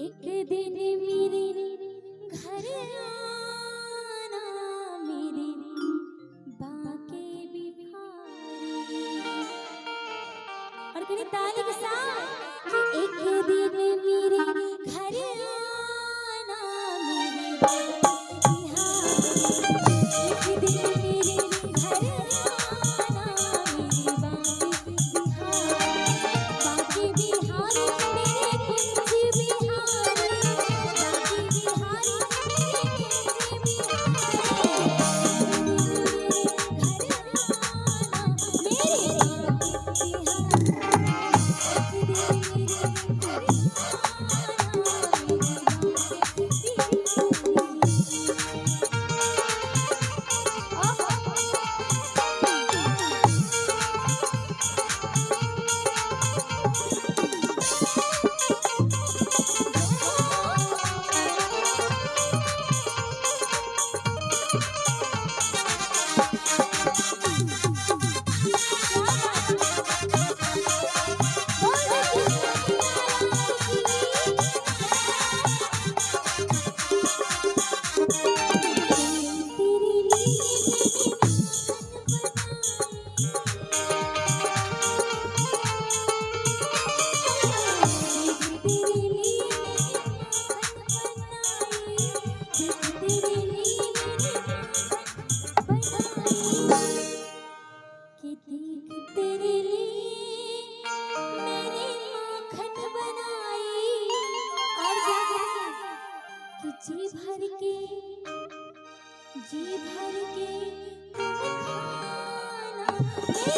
एक दिन मेरे घर आना मेरे बाके बिहारी। और कड़ी ताली के साथ कि एक दिन मेरे घर आना मेरे बाके बिहारी। एक दिन मेरे घर आना मेरे बाके बिहारी। बाके बिहारी मेरे कुंज बिहारी। जी भर के तुम खाना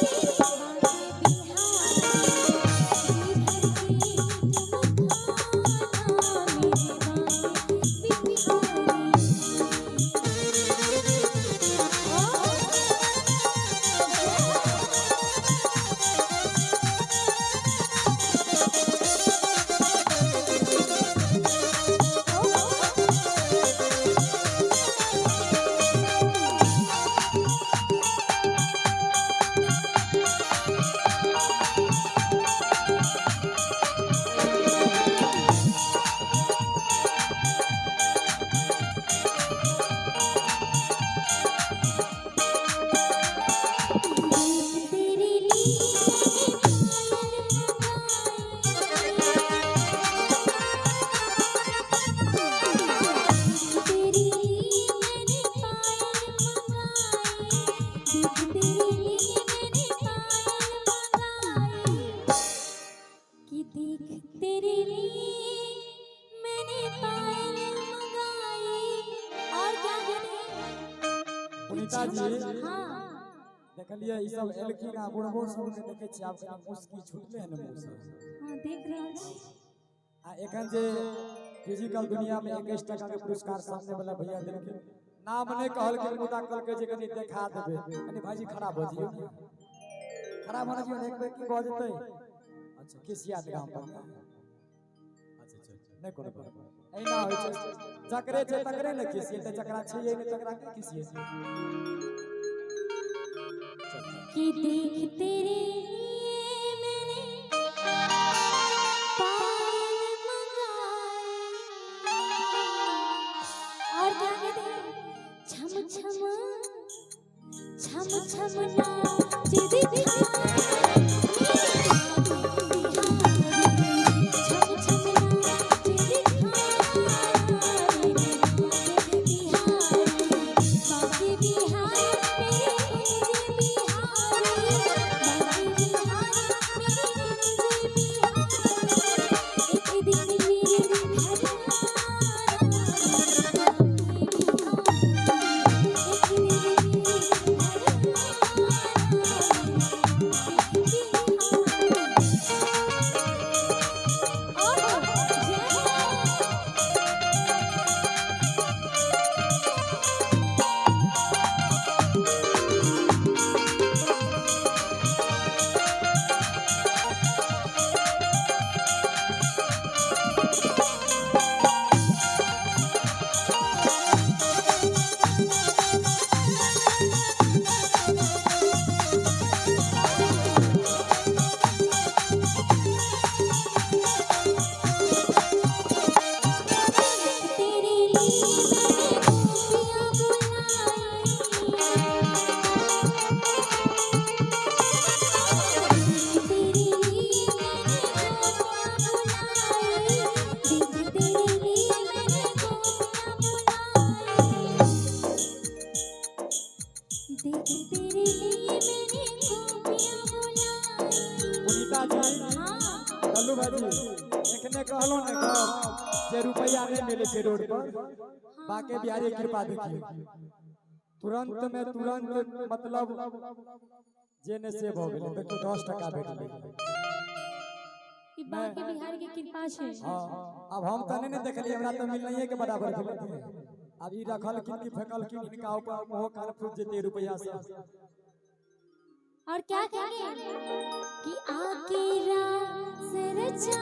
मेरे बाके बिहारी। जी भर के तुम खाना मेरे देखलिए ई सब एलखिन आ बुढ़बो सब के देखे छी आब कनी मुस्की छुटले न मुंह से। हां देख रहल छी। आ एखन जे फिजिकल दुनिया में 21 टका के पुरस्कार सामने वाला भैया देलखिन, नाम नहीं कहल के मुदा कहल के जे कनी देखा देबे कनी भाईजी खराब हो जियो, खराब होना जियो एक बेर की भ जेतै। अच्छा किसिया गांव पर अच्छा नहीं कोनो एना होय छै, चक्रे छै तकरे न किसिए त चक्रा छै ये न चक्रा के किसिए कि देख तेरे लिए मैंने पायल मंगाए। और क्या कहते हैं छम छम नाच दिखा बाके बिहारी मेरे कुंज बिहारी। बाके भाजी हाँ कल्लू भाजी एखने कहलो ने कह जे रुपया नहीं मिले छे रोड पर बाके बिहारी कृपा देखिए तुरंत में तुरंत मतलब जेने से हो गेले देखो 10 टका भेटले ई बाके बिहार के कृपा छे हां अब हम तने ने देखली हमरा तो मिल नहीं है के बराबर भेले अब ई रखल किन की फेकल किन इनका ऊपर मोह कान फूट जेते रुपया से और क्या कहेंगे कि आके रात से रचा